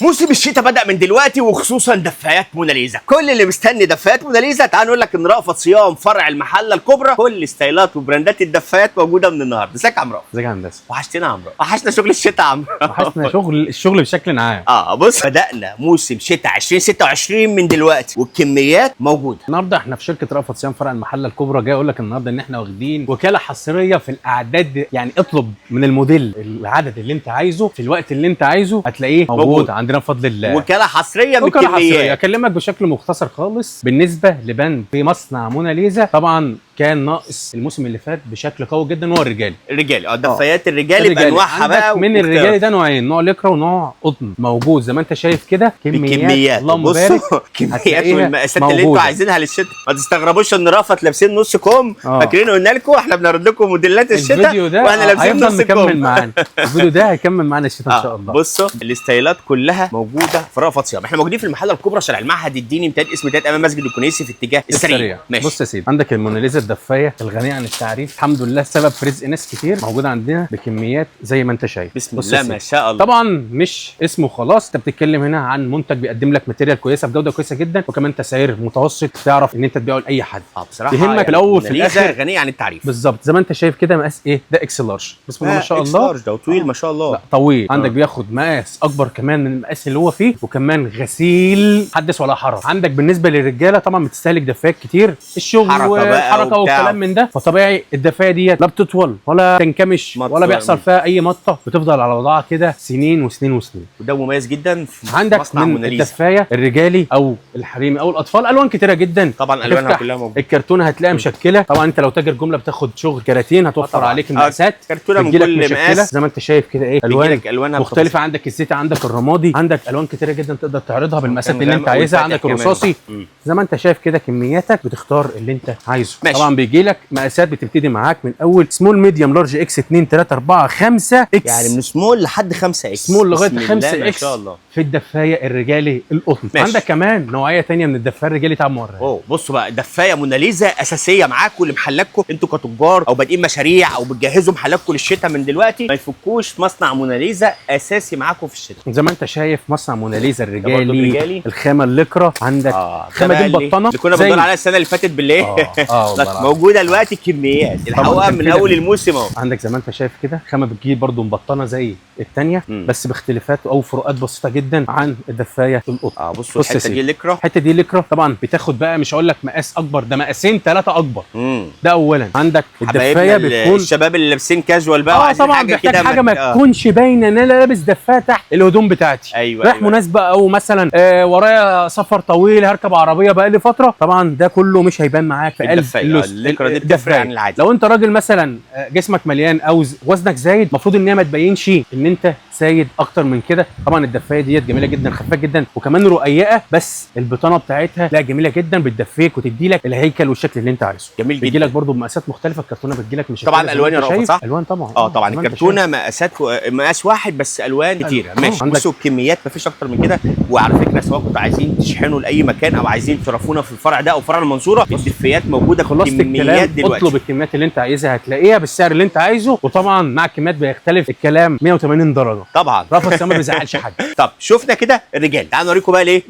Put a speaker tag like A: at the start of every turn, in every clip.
A: موسم الشتاء بدأ من دلوقتي وخصوصا دفايات موناليزا. كل اللي مستني دفايات موناليزا تعال نقول لك ان رأفت صيام فرع المحله الكبرى كل ستايلات وبراندات الدفايات موجوده من النهارده. ازيك يا عمرو؟
B: ازيك يا هندسه؟
A: وحشتنا يا عمرو، وحشنا شغل الشتاء يا عمرو.
B: وحشنا الشغل بشكل عام.
A: بص بدأنا موسم شتاء 2026 من دلوقتي والكميات موجوده.
B: النهارده احنا في شركه رأفت صيام فرع المحله الكبرى، جاي اقول لك النهارده ان احنا واخدين وكاله حصريه في الاعداد، يعني اطلب من الموديل العدد اللي انت عايزه في الوقت اللي انت عايزه هتلاقيه موجود عندنا بفضل الله.
A: وكاله حصريه من
B: وكاله حصريه.
A: كميات.
B: اكلمك بشكل مختصر خالص بالنسبه لبند في مصنع موناليزا. طبعا كان ناقص الموسم اللي فات بشكل قوي جدا هو الرجالي.
A: دفايات الرجالي بانواعها بقى.
B: من الرجالي ده نوعين، نوع ليكرا ونوع قطن، موجود زي ما انت شايف كده
A: كميات.
B: اللهم بارك.
A: كميات والمقاسات اللي انتوا عايزينها للشتاء. ما تستغربوش ان رأفت لابسين نص كم. فاكرين قلنا لكم احنا بنعرض لكم موديلات الشتاء
B: الفيديو ده
A: واحنا لابسين نص كم.
B: معانا الفيديو ده هيكمل معانا الشتاء ان شاء الله.
A: بصوا الستايلات كلها موجوده في رأفت صيام. احنا موجودين في المحله الكبرى شارع المعهد الديني امتداد اسم امتداد امام مسجد الكنيسي في اتجاه السريع.
B: بص يا سيدي، عندك الموناليزا الدفايه الغنيه عن التعريف، الحمد لله سبب في رزق ناس كتير، موجوده عندنا بكميات زي ما انت شايف.
A: بسم الله ما شاء الله.
B: طبعا مش اسمه خلاص، انت بتتكلم هنا عن منتج بيقدم لك ماتيريال كويسه بجوده كويسه جدا، وكمان تسعير متوسط تعرف ان انت تبيعه لاي حد.
A: بصراحه
B: يهمك يعني الاول في الاخر
A: غنيه عن التعريف.
B: بالظبط زي ما انت شايف كده. مقاس ايه ده؟ اكس لارج. بسم الله ما شاء الله.
A: اكس لارج ده طويل ما شاء الله.
B: لا طويل. عندك بياخد مقاس اكبر كمان من المقاس اللي هو فيه، وكمان غسيل حدث ولا حرج. عندك بالنسبه للرجاله طبعا بتستهلك دفايات كتير، الشغل والحركه والكلام من ده، فطبيعي الدفايه ديت لا بتطول ولا تنكمش ولا بيحصل فيها اي مطه، بتفضل على وضعها كده سنين وسنين وسنين.
A: وده مميز جدا في
B: عندك
A: مصنع
B: من
A: موناليزا.
B: الدفايه الرجالي او الحريمي او الاطفال الوان كتيره جدا.
A: طبعا الوانها كلها موجوده.
B: الكرتونه هتلاقيها مشكله. طبعا انت لو تاجر جمله بتاخد شغل كراتين هتوفر عليك المقاسات.
A: كرتونه من كل مقاس
B: زي ما انت شايف كده. ايه
A: الوانها
B: مختلفه. عندك الزيتي، عندك الرمادي، عندك الوان كتيره جدا تقدر تعرضها بالمقاسات اللي انت عايزها. عندك الرصاصي زي ما انت شايف كده. كمياتك بتختار اللي انت عايزه. طبعا بيجي لك مقاسات بتبتدي معاك من اول سمول ميديوم لارج اكس 2 3 4 5 اكس،
A: يعني من سمول لحد 5 اكس.
B: سمول لغايه 5 اكس
A: شاء الله
B: في الدفايه الرجالي القطن. عندك كمان نوعيه ثانيه من الدفايه الرجالي. تعال موريها.
A: بصوا بقى دفايه موناليزا اساسيه معاكم لمحلاتكم انتوا كتجار او بادئين مشاريع او بتجهزوا محلاتكم للشتاء من دلوقتي. ما يفكوش مصنع موناليزا اساسي معاكم في الشتاء.
B: زي ما انت شايف مصنع موناليزا الرجالي الخامه الليكرا. عندك الخامه دي مبطنه
A: اللي كنا بندور عليها السنه اللي فاتت بالليل. موجوده دلوقتي كميات الحقوقها من اول الموسم اهو.
B: عندك زي ما انت شايف كده خامه بتجيب برده مبطنه زي الثانيه، بس باختلافات او فروقات بسيطه جدا عن الدفايه القطن.
A: بصوا الحته دي ليكرا.
B: الحته دي ليكرا طبعا بتاخد بقى مش هقول لك مقاس اكبر، ده مقاسين 3 اكبر. ده اولا. عندك الدفايه بتكون
A: الشباب اللي لابسين كاجوال بقى وعايزين
B: طبعا
A: حاجه كده
B: حاجه ما تكونش باينه ان انا لابس دفايه تحت الهدوم بتاعتي. رايح مناسبه او مثلا ورايا سفر طويل هركب عربيه بقى لي فتره، طبعا ده كله مش هيبان معاك في قلب
A: الليكرا دي بتفرق عن العادي.
B: لو انت راجل مثلا جسمك مليان او وزنك زايد، المفروض ان هي ما تبينش ان انت سايد اكتر من كده. طبعا الدفايه ديت جميله جدا، خفيفه جدا، وكمان رقيقه، بس البطانه بتاعتها لا جميله جدا، بتدفيك وتدي لك الهيكل والشكل اللي انت عايزه.
A: جميل جدا.
B: بتجي لك برده بمقاسات مختلفه. الكرتونه بتجي لك مش
A: طبعا الوان يا رأفت صح؟
B: الوان طبعا.
A: طبعا الكرتونه مقاس واحد بس الوان كتيره. ماشي. بصوا الكميات مفيش اكتر من كده. وعلى فكره سواء كنتوا عايزين تشحنوا لاي مكان او عايزين ترافونا في الفرع ده او فرع المنصوره، الدفايات موجوده كميات دلوقتي.
B: اطلب الكميات اللي انت عايزها هتلاقيها بالسعر اللي انت عايزه، وطبعا مع الكميات بيختلف الكلام 180 درجه.
A: طبعا
B: رأفت ما بيزعلش حد.
A: طب شفنا كده الرجال، تعالوا نوريكم بقى ليه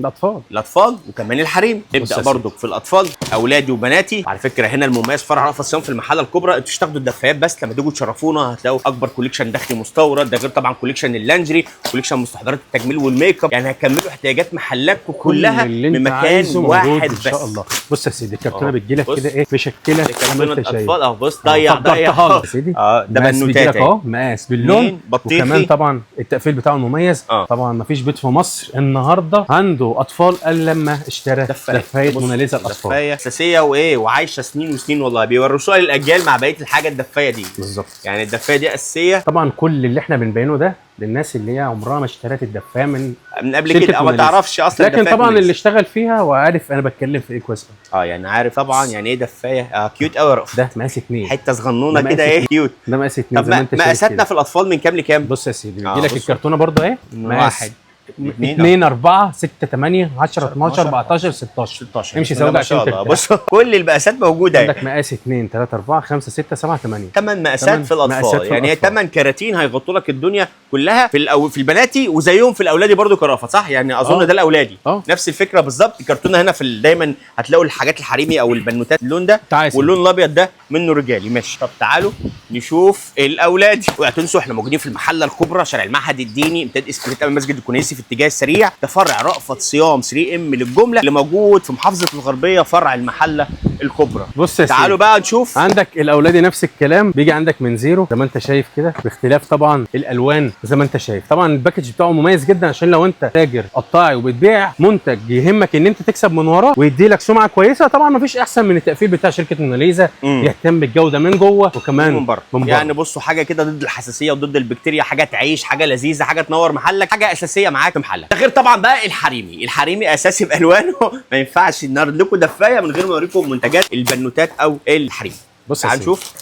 B: الاطفال
A: وكمان الحريم. نبدا برضو في الاطفال، اولادي وبناتي. على فكره هنا المميز فرع رأفت صيام في المحله الكبرى، انتوا مش تاخدوا الدفايات بس، لما تيجوا تشرفونا هتلاقوا اكبر كوليكشن داخلي مستورد، ده غير طبعا كوليكشن اللانجري، كوليكشن مستحضرات التجميل والميك اب. يعني هتكملوا احتياجات محلاتكم كلها من مكان واحد بس ان
B: شاء الله. بص يا سيدي الكرتونه بتجيلك كده ايه مشكله
A: كرتونه اطفال اهو. بص ضيع
B: يا سيدي. ده
A: بنوتات
B: اهو، مقاس باللون وكمان طبعا التقفيل بتاعه مميز. طبعا ما فيش بيت في مصر النهارده عنده اطفال الا لما اشترى دفايه موناليزا الاطفال.
A: دفايه اساسيه وعايشه سنين وسنين والله، بيورثوها للاجيال مع بقيه الحاجه. الدفايه دي
B: بالظبط،
A: يعني الدفايه دي اساسيه.
B: طبعا كل اللي احنا بنبينه ده للناس اللي هي عمرها ما اشترت الدفايه من
A: قبل كده او ما تعرفش اصلا.
B: لكن طبعا اللي اشتغل فيها وعارف انا بتكلم في ايه كويس.
A: يعني عارف طبعا يعني ايه دفايه. كيوت قوي.
B: ده مقاس 2
A: حته صغنونه كده. ايه كيوت.
B: ده مقاس 2
A: زي ما انت شايف. مقاساتنا في الاطفال من كام لكام؟
B: بص يا سيدي بيجي لك الكرتونه برضه ايه
A: واحد
B: 2 4 6 8 10 12 14 16 امشي زود عشان ترتاح.
A: بص كل المقاسات موجوده.
B: عندك مقاس 2 3 4 5 6 7 8
A: 8 مقاسات في الاطفال، يعني 8 كراتين هيغطوا لك الدنيا كلها في البناتي، وزيهم في الاولادي برضو كرافه، صح؟ يعني اظن ده الاولادي نفس الفكره بالظبط. الكرتونه هنا دايما هتلاقوا الحاجات الحريمي او البنوتات اللون ده، واللون الابيض ده منه رجالي. ماشي، طب تعالوا نشوف الاولادي. ولا تنسوا احنا موجودين في المحله الكبرى، شارع المعهد الديني، امتداد اسكليت امام مسجد الكنيسي في اتجاه السريع. ده فرع رأفت صيام 3 ام للجمله اللي موجود في محافظه الغربيه، فرع المحله الكبرى.
B: بص
A: تعالوا بقى نشوف.
B: عندك الاولادي نفس الكلام، بيجي عندك من زيرو زي ما انت شايف كده، باختلاف طبعا الالوان زي ما انت شايف. طبعا الباكج بتاعه مميز جدا، عشان لو انت تاجر قطاعي وبتبيع منتج يهمك ان انت تكسب من وراه ويدي لك سمعه كويسه، طبعا مفيش احسن من التقفيل بتاع شركه موناليزا. يهتم بالجوده من جوه وكمان
A: من بره. يعني بصوا حاجه كده ضد الحساسيه وضد البكتيريا، حاجه تعيش، حاجه لذيذه، حاجه تنور محلك، حاجه اساسيه معاك في محلك. ده غير طبعا بقى الحريمي اساسي بالوانه. ما ينفعش نعرض لكم دفايه من غير ما اوريكم منتجات البنوتات او الحريمي.
B: بص
A: تعال نشوف.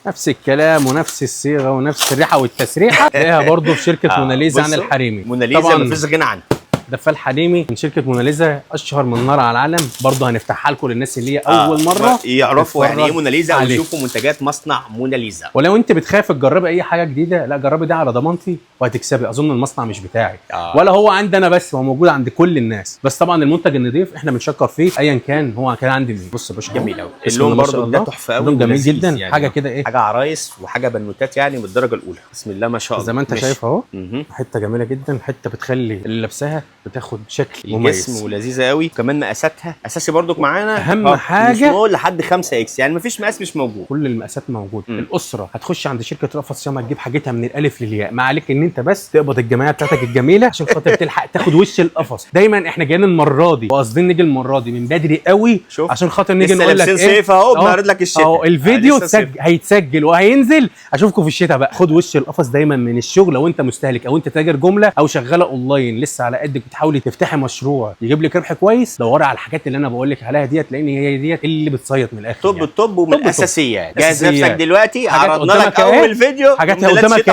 B: نفس الكلام ونفس الصيغه ونفس الريحه والتسريحه تلاقيها برضه في شركه موناليزا عن الحريمي.
A: موناليزا مفيش غنى عنها.
B: دفاه الحريمي من شركه موناليزا، اشهر من نار على العالم. برضه هنفتحها لكم للناس اللي هي اول مره
A: يعرفوا يعني ايه موناليزا ويشوفوا منتجات مصنع موناليزا.
B: ولو انت بتخاف تجربي اي حاجه جديده، لا جربي ده على ضمانتي وهتكسبي. اظن المصنع مش بتاعي ولا هو عندي انا بس، هو موجود عند كل الناس، بس طبعا المنتج النظيف احنا بنشكر فيه ايا كان هو كان عندي مين. بص يا باشا
A: جميل قوي اللون برضه ده تحفه قوي،
B: لون جميل جدا
A: يعني
B: حاجه كده ايه،
A: حاجه عرايس وحاجه بنوتات يعني من الدرجه الاولى. بسم الله ما شاء الله
B: زي ما انت شايف اهو. حته جميله جدا، حته بتخلي اللي لابساها بتاخد شكل مميز
A: الجسم ولذيذه قوي. كمان مقاساتها اساسي برضك معانا،
B: اهم حاجه
A: سمول لحد 5 اكس، يعني مفيش مقاس مش موجود،
B: كل المقاسات موجوده. الاسره هتخش عند شركه رأفت صيام هتجيب حاجتها من الالف للياء، ما عليك ان انت بس تقبض الجمعيه بتاعتك الجميله عشان خاطر تلحق تاخد وش القفص. دايما احنا جايين المره دي وقاصدين نيجي المره دي من بدري قوي عشان خاطر نيجي نقول لك ايه،
A: صيف اهو بنعرض لك الشتاء
B: اهو الفيديو هيتسجل وهينزل. اشوفكم في الشتاء بقى. خد وش القفص دايما من الشغل، لو انت مستهلك او انت تاجر جمله او شغاله اونلاين لسه على قدك بتحاولي تفتحي مشروع يجيب لك ربح كويس، دوري على الحاجات اللي انا بقول لك عليها ديت، لان هي ديت اللي بتصيط من الاخر.
A: طب
B: يعني.
A: الطب ومن الاساسيات. جهز نفسك دلوقتي، عرضنا لك اول فيديو
B: حاجات قدامك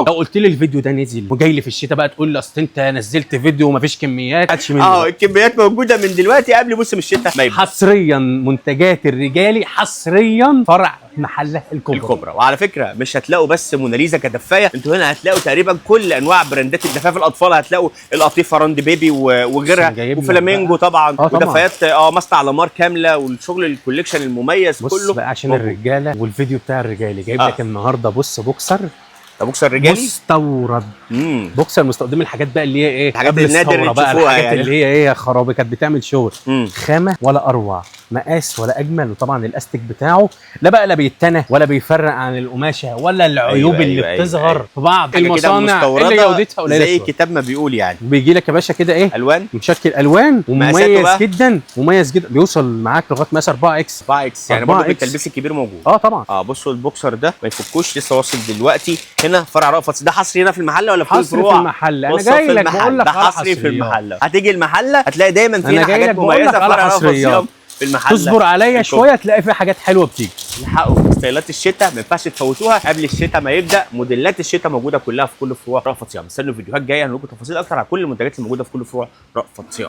B: لو قلت لي الفيديو ده نزل وجاي لي في الشتاء بقى تقول لي اصل انت نزلت فيديو ومفيش كميات.
A: الكميات موجوده من دلوقتي قبل موسم الشتاء ما يبدا.
B: حصريا منتجات الرجالي، حصريا فرع محله الكبرى.
A: وعلى فكره مش هتلاقوا بس موناليزا كدفايه، انتوا هنا هتلاقوا تقريبا كل انواع براندات الدفايه الاطفال. هتلاقوا القطيفه راند بيبي وغيرها وفلامينجو طبعا ودفايات مصنع لامار كامله والشغل الكوليكشن المميز
B: كله. بص بقى عشان الرجاله والفيديو بتاع الرجالي جايب لك النهارده. بص بوكسر،
A: ده بوكسر رجالي
B: مستورد. بوكسر مستخدم الحاجات بقى اللي هي ايه،
A: الحاجات النادر اللي
B: تشوفوها يعني. اللي هي ايه يا خرابي، كانت بتعمل شغل خامه ولا اروع، مقاس ولا اجمل. وطبعا الاستيك بتاعه لا بيتنى ولا بيفرق عن القماشه ولا العيوب اللي بتظهر في بعض المصانع اللي جودتها قليله
A: زي الكتاب ما بيقول. يعني
B: بيجي لك يا باشا كده ايه،
A: الوان
B: مشكل الوان ومميز جدا بيوصل معاك لغايه مقاس 4 اكس
A: يعني برضه التلبيس الكبير موجود.
B: طبعا.
A: بصوا البوكسر ده ما يفكوش، لسه واصل دلوقتي هنا فرع رأفت. ده حصري هنا في المحله ولا في كل الفروع؟
B: حصري في المحله. انا جاي لك بقول لك
A: ده حصري في المحله. هتيجي المحله هتلاقي دايما فيها حاجات مميزه. فرع رأفت صيام في المحله.
B: تصبر عليا شويه تلاقي فيها حاجات حلوه بتيجي.
A: الحقوا ستايلات الشتاء ما ينفعش تفوتوها قبل الشتاء ما يبدا. موديلات الشتاء موجوده كلها في كل فروع رأفت صيام. استنوا فيديوهات جايه هنقول لكم تفاصيل اكتر على كل المنتجات الموجوده في كل فروع رأفت صيام.